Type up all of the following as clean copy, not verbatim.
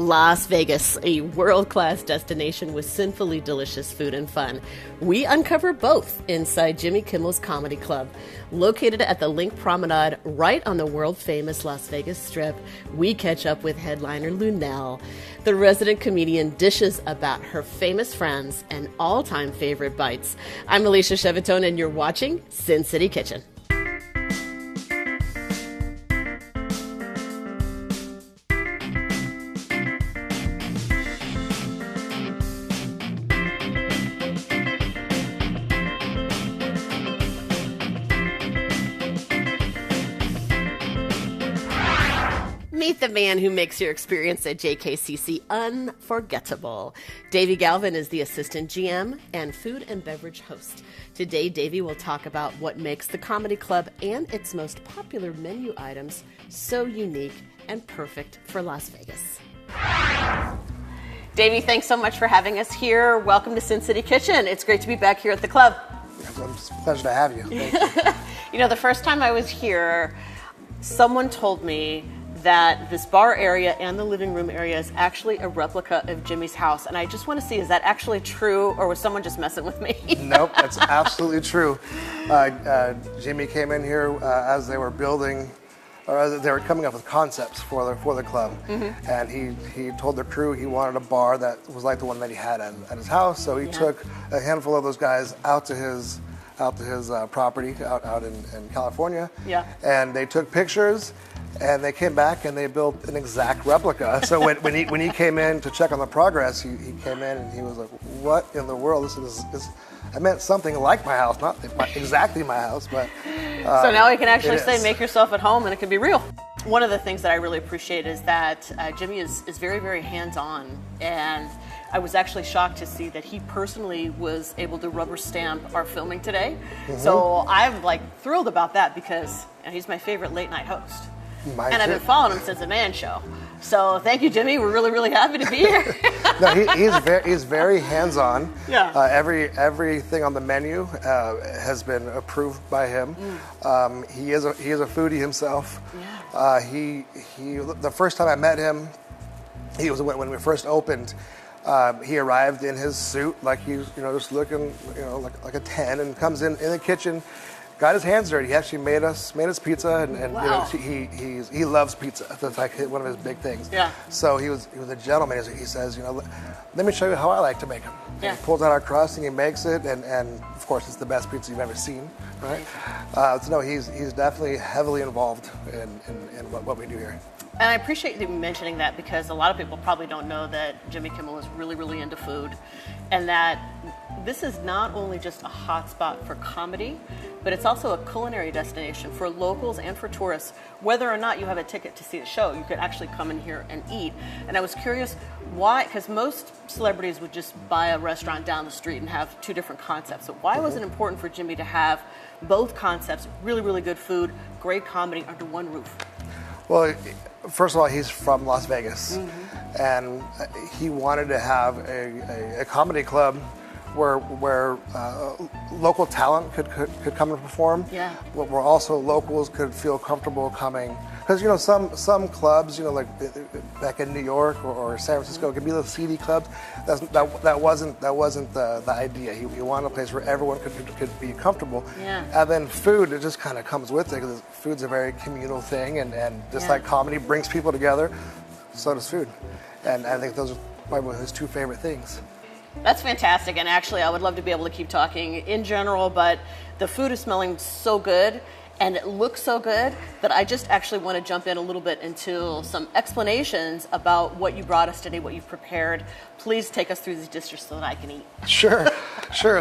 Las Vegas, a world-class destination with sinfully delicious food and fun. We uncover both inside Jimmy Kimmel's Comedy Club. Located at the Link Promenade right on the world-famous Las Vegas Strip, we catch up with headliner Luenell. The resident comedian dishes about her famous friends and all-time favorite bites. I'm Alicia Shevetone, and you're watching Sin City Kitchen. Meet the man who makes your experience at JKCC unforgettable. Davey Galvin is the assistant GM and food and beverage host. Today, Davey will talk about what makes the Comedy Club and its most popular menu items so unique and perfect for Las Vegas. Davey, thanks so much for having us here. Welcome to Sin City Kitchen. It's great to be back here at the club. It's a pleasure to have you. Thank you. You know, the first time I was here, someone told me that this bar area and the living room area is actually a replica of Jimmy's house. And I just want to see, is that actually true, or was someone just messing with me? Nope, that's absolutely true. Jimmy came in here as they were building, or as they were coming up with concepts for the club. Mm-hmm. And he told the crew he wanted a bar that was like the one that he had at his house. So he took a handful of those guys out to his property out in California. Yeah. And they took pictures. And they came back and they built an exact replica. So when he came in to check on the progress, he came in and he was like, "What in the world? This I meant something like my house, not exactly my house, but." So now we can actually say, "Make yourself at home," and it can be real. One of the things that I really appreciate is that Jimmy is very, very hands-on, and I was actually shocked to see that he personally was able to rubber stamp our filming today. Mm-hmm. So I'm thrilled about that because he's my favorite late night host. I've been following him since the Man Show. So thank you, Jimmy. We're really, really happy to be here. No, he's very hands-on. Yeah. Everything on the menu has been approved by him. Mm. He is a foodie himself. Yeah. He the first time I met him, he was when we first opened. He arrived in his suit, like he's just looking like a 10, and comes in the kitchen. Got his hands dirty. He actually made us pizza, and wow. He loves pizza. That's like one of his big things. Yeah. So he was a gentleman. He says, let me show you how I like to make them. Yeah. He pulls out our crust and he makes it, and of course it's the best pizza you've ever seen, right? So no, he's definitely heavily involved in what we do here. And I appreciate you mentioning that because a lot of people probably don't know that Jimmy Kimmel is really, really into food, and that this is not only just a hot spot for comedy, but it's also a culinary destination for locals and for tourists. Whether or not you have a ticket to see the show, you could actually come in here and eat. And I was curious why, because most celebrities would just buy a restaurant down the street and have two different concepts. So why was it important for Jimmy to have both concepts, really, really good food, great comedy under one roof? Well, first of all, he's from Las Vegas, mm-hmm. and he wanted to have a comedy club where local talent could come and perform. Yeah. Where also locals could feel comfortable coming, because some clubs, like back in New York or San Francisco, mm-hmm. could be little seedy clubs. That wasn't the idea. He wanted a place where everyone could be comfortable. Yeah. And then food, it just kind of comes with it, because food's a very communal thing, and just like comedy brings people together, so does food. And I think those are probably his two favorite things. That's fantastic, and actually I would love to be able to keep talking in general, but the food is smelling so good and it looks so good that I just actually want to jump in a little bit into some explanations about what you brought us today, what you've prepared. Please take us through these dishes so that I can eat. Sure.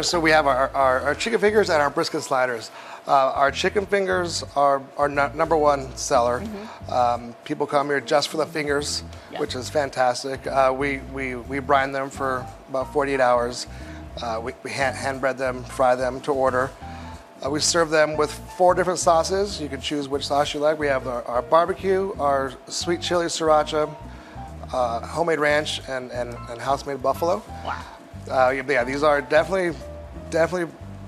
So we have our chicken fingers and our brisket sliders. Our chicken fingers are our number one seller. Mm-hmm. People come here just for the fingers, which is fantastic. We brine them for about 48 hours. We hand bread them, fry them to order. We serve them with 4 different sauces. You can choose which sauce you like. We have our barbecue, our sweet chili sriracha, homemade ranch, and house-made buffalo. Wow. These are definitely,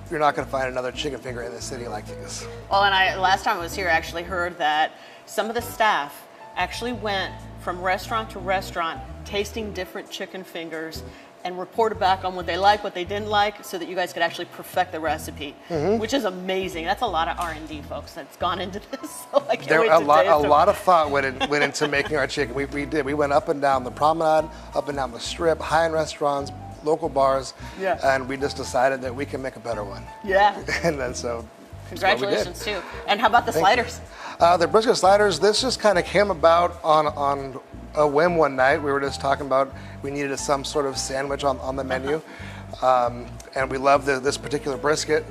you're not going to find another chicken finger in the city like these. Well, and last time I was here, I actually heard that some of the staff actually went from restaurant to restaurant tasting different chicken fingers and reported back on what they like, what they didn't like, so that you guys could actually perfect the recipe, which is amazing. That's a lot of R&D, folks, that's gone into this. So I can't wait to taste a lot of thought went into making our chicken. We did. We went up and down the promenade, up and down the strip, high-end restaurants, local bars, and we just decided that we can make a better one. Yeah. And then so. Congratulations, too. And how about the sliders? The brisket sliders, this just kind of came about on a whim one night. We were just talking about we needed some sort of sandwich on the menu. And we loved this particular brisket.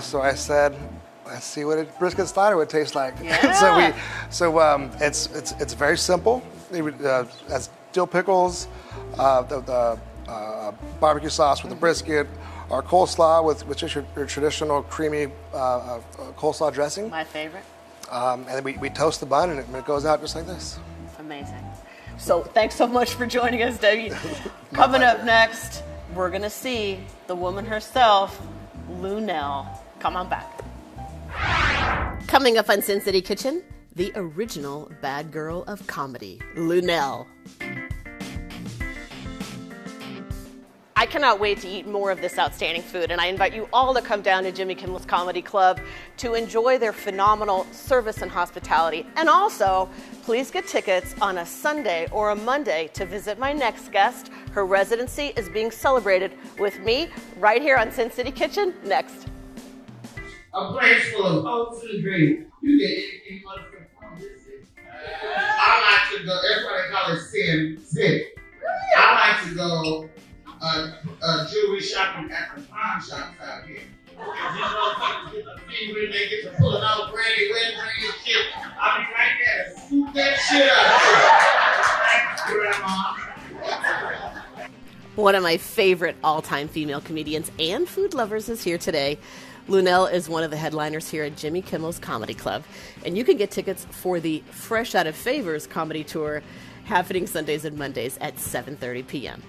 So I said, let's see what a brisket slider would taste like. Yeah. It's very simple. It has dill pickles, the barbecue sauce with the brisket, our coleslaw with just your traditional creamy coleslaw dressing. My favorite. And then we toast the bun, and it goes out just like this. Amazing. So thanks so much for joining us, Debbie. Coming up next, we're going to see the woman herself, Luenell. Come on back. Coming up on Sin City Kitchen, the original bad girl of comedy, Luenell. I cannot wait to eat more of this outstanding food, and I invite you all to come down to Jimmy Kimmel's Comedy Club to enjoy their phenomenal service and hospitality. And also, please get tickets on a Sunday or a Monday to visit my next guest. Her residency is being celebrated with me right here on Sin City Kitchen next. A place full of hopes and dreams. You get anything motherfucking visit. I like to go, that's why they call it Sin City. I like to go jewelry shopping at the pawn shops out here. These motherfuckers get the finger and they get to pulling out granny wedding ring and shit. I'll be right there to scoop that shit up. Thanks, Grandma. One of my favorite all-time female comedians and food lovers is here today. Luenell is one of the headliners here at Jimmy Kimmel's Comedy Club, and you can get tickets for the Fresh Out of Favors comedy tour happening Sundays and Mondays at 7:30 p.m.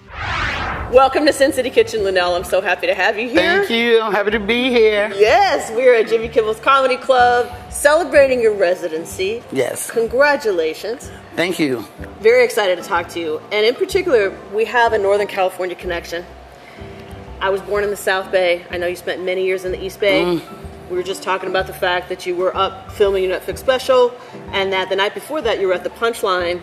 Welcome to Sin City Kitchen, Luenell. I'm so happy to have you here. Thank you. I'm happy to be here. Yes, we're at Jimmy Kimmel's Comedy Club celebrating your residency. Yes. Congratulations. Thank you. Very excited to talk to you. And in particular, we have a Northern California connection. I was born in the South Bay. I know you spent many years in the East Bay. We were just talking about the fact that you were up filming your Netflix special, and that the night before that you were at the Punchline.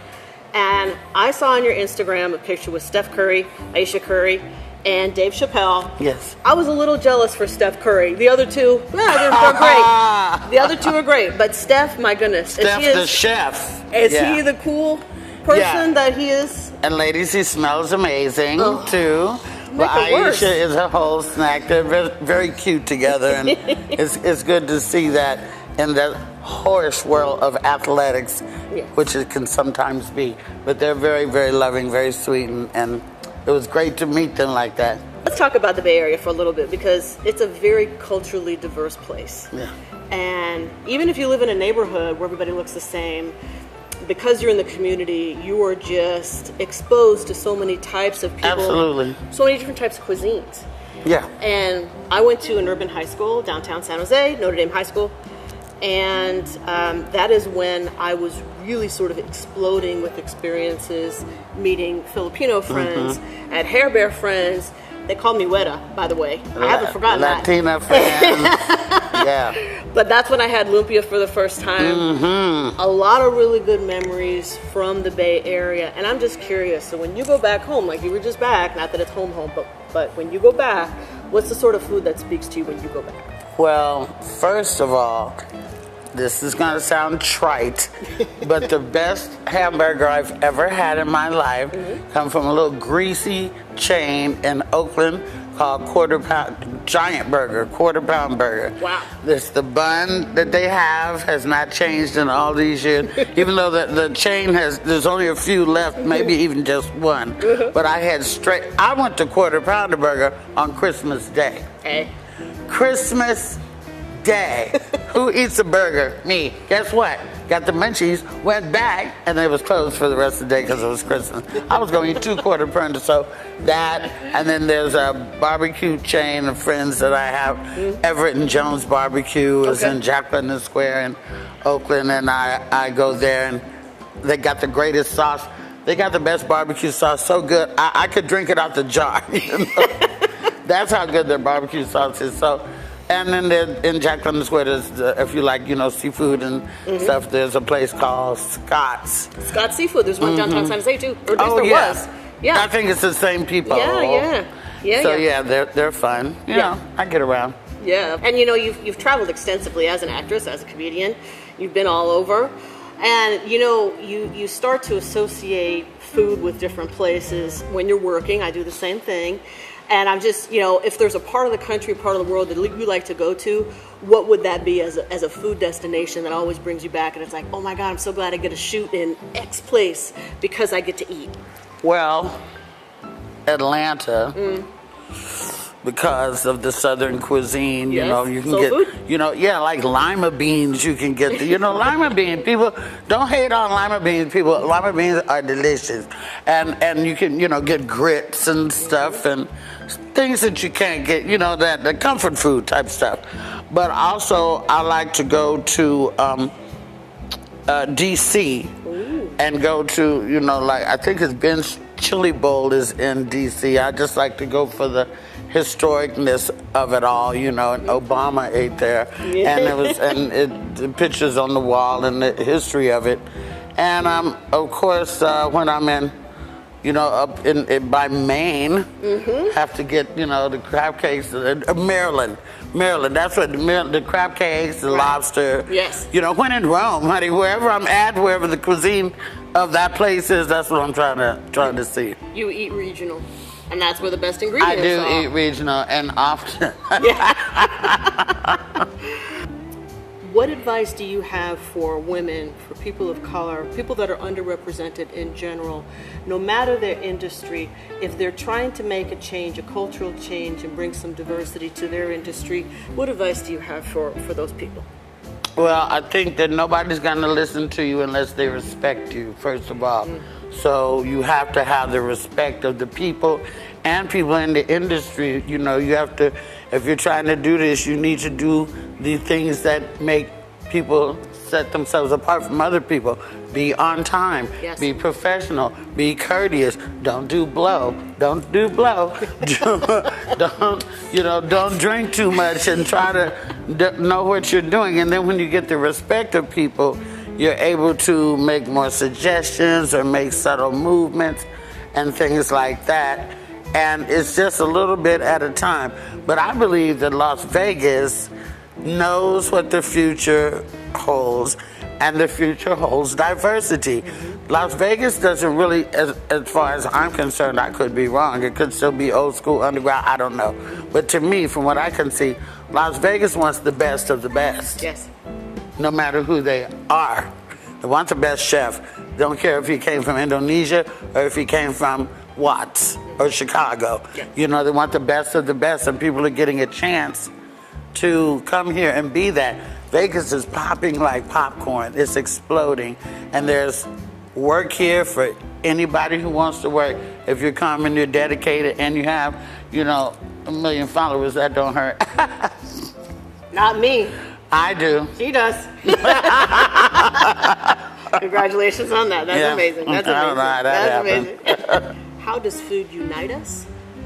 And I saw on your Instagram a picture with Steph Curry, Aisha Curry, and Dave Chappelle. Yes. I was a little jealous for Steph Curry. The other two, they're great. The other two are great. But Steph, my goodness. Steph the chef. Is he the cool person that he is? And ladies, he smells amazing, too. But Aisha is a whole snack. They're very, very cute together. And it's good to see that in the horse world of athletics, which it can sometimes be. But they're very, very loving, very sweet, and it was great to meet them like that. Let's talk about the Bay Area for a little bit, because it's a very culturally diverse place. Yeah. And even if you live in a neighborhood where everybody looks the same, because you're in the community, you are just exposed to so many types of people. Absolutely. So many different types of cuisines. Yeah. And I went to an urban high school, downtown San Jose, Notre Dame High School. And that is when I was really sort of exploding with experiences, meeting Filipino friends, I had Hair Bear friends. They called me Weta, by the way. I haven't forgotten Latina friends. Yeah. But that's when I had lumpia for the first time. A lot of really good memories from the Bay Area. And I'm just curious, so when you go back home, like you were just back, not that it's home, but when you go back, what's the sort of food that speaks to you when you go back? Well, first of all, this is going to sound trite, but the best hamburger I've ever had in my life come from a little greasy chain in Oakland called Quarter Pound Burger. Wow. The bun that they have has not changed in all these years, even though the chain there's only a few left, maybe even just one. But I went to Quarter Pounder Burger on Christmas Day. Hey. Christmas Day. Who eats a burger? Me. Guess what? Got the munchies, went back, and it was closed for the rest of the day because it was Christmas. I was going to eat 2 Quarter Pounder, so that, and then there's a barbecue chain of friends that I have. Everett and Jones Barbecue is in Jacqueline Square in Oakland, and I go there, and they got the greatest sauce. They got the best barbecue sauce, so good. I could drink it out the jar. You know? That's how good their barbecue sauce is. So, and then in Jack London Square, if you like, seafood and stuff, there's a place called Scott's. Scott's Seafood. There's one downtown San Jose too. Or Oh, there yeah. was. Yeah. I think it's the same people. Yeah. So they're fun. You know, I get around. Yeah, and you've traveled extensively as an actress, as a comedian. You've been all over, and you start to associate food with different places when you're working. I do the same thing, and I'm just if there's a part of the country, part of the world that you like to go to, what would that be as a food destination that always brings you back? And it's like, oh my God, I'm so glad I get to shoot in X place because I get to eat. Well, Atlanta. Because of the Southern cuisine, you can soul get, food? like lima beans you can get. Lima bean, people don't hate on lima beans. Lima beans are delicious. And you can, get grits and stuff and things that you can't get, the comfort food type stuff. But also, I like to go to D.C. and go to, I think it's Ben's Chili Bowl is in D.C. I just like to go for the historicness of it all, and Obama ate there, and the pictures on the wall and the history of it, and of course when I'm in, up in by Maine, have to get the crab cakes, Maryland, that's what the crab cakes, the lobster, yes, when in Rome, honey, wherever I'm at, wherever the cuisine of that place is, that's what I'm trying to see. You eat regional. And that's where the best ingredients are. are. I do eat regional, and often. What advice do you have for women, for people of color, people that are underrepresented in general, no matter their industry, if they're trying to make a change, a cultural change, and bring some diversity to their industry, what advice do you have for those people? Well, I think that nobody's going to listen to you unless they respect you, first of all. So you have to have the respect of the people and people in the industry. You have to, if you're trying to do this, you need to do the things that make people set themselves apart from other people. Be on time. Yes. Be professional. Be courteous. Don't do blow. Don't drink too much and try to know what you're doing. And then when you get the respect of people, you're able to make more suggestions or make subtle movements and things like that. And it's just a little bit at a time. But I believe that Las Vegas knows what the future holds, and the future holds diversity. Las Vegas doesn't really, as far as I'm concerned, I could be wrong. It could still be old school underground, I don't know. But to me, from what I can see, Las Vegas wants the best of the best. Yes. No matter who they are. They want the best chef. Don't care if he came from Indonesia or if he came from Watts or Chicago. Yeah. They want the best of the best, and people are getting a chance to come here and be that. Vegas is popping like popcorn. It's exploding. And there's work here for anybody who wants to work. If you're coming, you're dedicated, and you have, 1 million followers, that don't hurt. Not me. I do. She does. Congratulations on that. That's amazing. That's amazing. I don't know how that That's amazing. How does food unite us,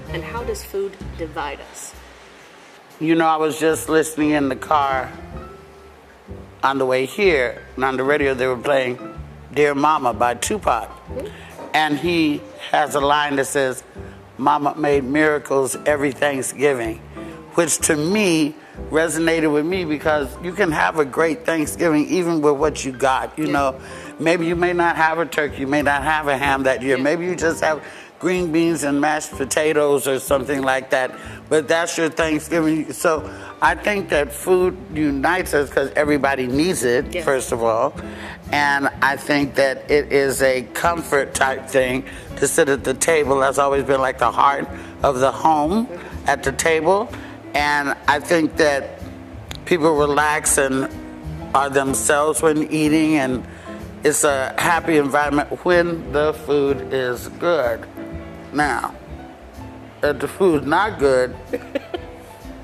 and how does food divide us? I was just listening in the car on the way here, and on the radio they were playing Dear Mama by Tupac. And he has a line that says, Mama made miracles every Thanksgiving, which to me resonated with me, because you can have a great Thanksgiving even with what you got. Maybe you may not have a turkey, you may not have a ham that year, maybe you just have green beans and mashed potatoes or something like that, but that's your Thanksgiving. So I think that food unites us because everybody needs it, first of all, and I think that it is a comfort type thing to sit at the table. That's always been like the heart of the home, at the table. And I think that people relax and are themselves when eating, and it's a happy environment when the food is good. Now, if the food's not good,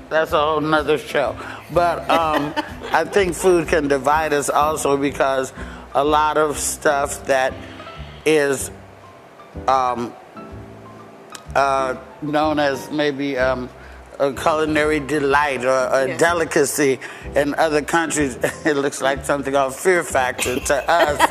that's a whole nother show. But I think food can divide us also, because a lot of stuff that is known as maybe a culinary delight or a delicacy in other countries. It looks like something on Fear Factor to us,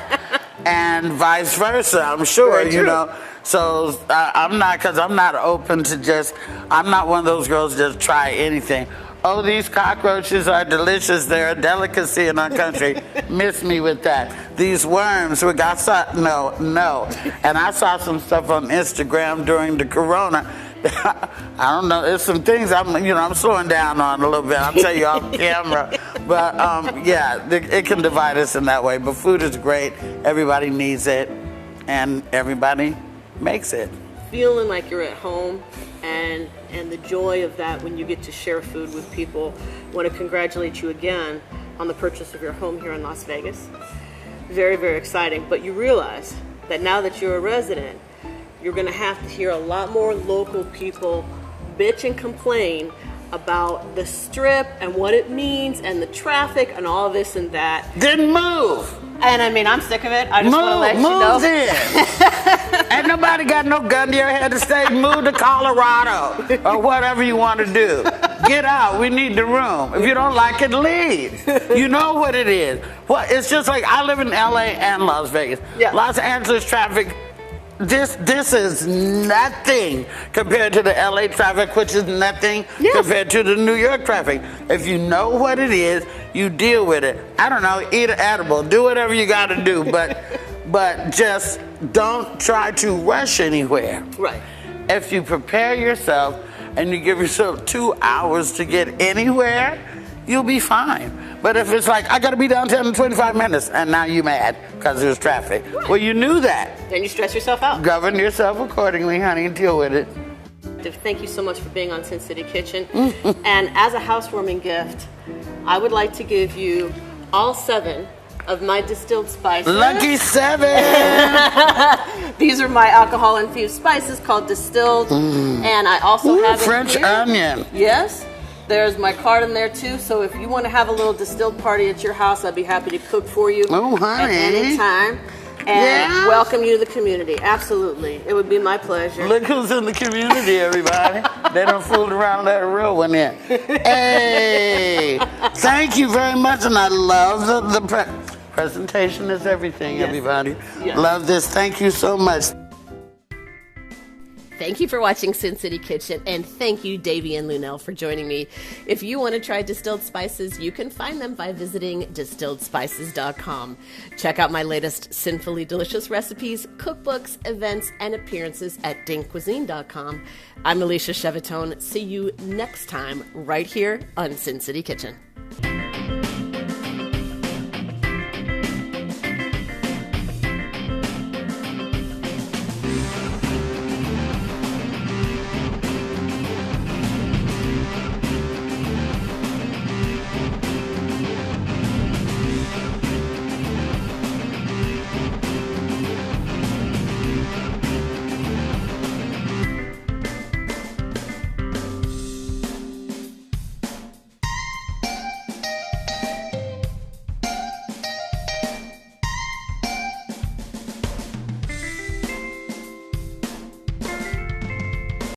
and vice versa, I'm sure, you know. So I'm not open to just, I'm not one of those girls that just try anything. Oh, these cockroaches are delicious. They're a delicacy in our country. Miss me with that. These worms, no. And I saw some stuff on Instagram during the corona. I don't know. There's some things I'm slowing down on a little bit. I'll tell you off camera. But it can divide us in that way. But food is great. Everybody needs it, and everybody makes it. Feeling like you're at home, and the joy of that when you get to share food with people. I want to congratulate you again on the purchase of your home here in Las Vegas. Very, very exciting. But you realize that now that you're a resident, you're going to have to hear a lot more local people bitch and complain about the Strip and what it means and the traffic and all this and that. Then move. And I mean, I'm sick of it. I just want to let you know. Move in. Ain't nobody got no gun to your head to say move to Colorado or whatever you want to do. Get out. We need the room. If you don't like it, leave. You know what it is. Well, it's just like I live in LA and Las Vegas. Yeah. Los Angeles traffic. This is nothing compared to the LA traffic, which is nothing compared to the New York traffic. If you know what it is, you deal with it. I don't know, eat an edible, do whatever you got to do, but just don't try to rush anywhere. Right. If you prepare yourself and you give yourself 2 hours to get anywhere, you'll be fine. But if it's like, I got to be downtown in 25 minutes, and now you're mad because there's traffic. Right. Well, you knew that. Then you stress yourself out. Govern yourself accordingly, honey, and deal with it. Thank you so much for being on Sin City Kitchen. And as a housewarming gift, I would like to give you all 7 of my distilled spices. Lucky 7! These are my alcohol-infused spices called distilled. And I also have French onion. Yes. There's my card in there too, so if you want to have a little distilled party at your house, I'd be happy to cook for you at any time and welcome you to the community. Absolutely. It would be my pleasure. Look who's in the community, everybody. They done fooled around, let a real one in. Hey! Thank you very much, and I love the presentation is everything, everybody. Yes. Love this. Thank you so much. Thank you for watching Sin City Kitchen, and thank you, Davey and Luenell, for joining me. If you want to try distilled spices, you can find them by visiting distilledspices.com. Check out my latest sinfully delicious recipes, cookbooks, events, and appearances at dinkcuisine.com. I'm Alicia Shevetone. See you next time right here on Sin City Kitchen.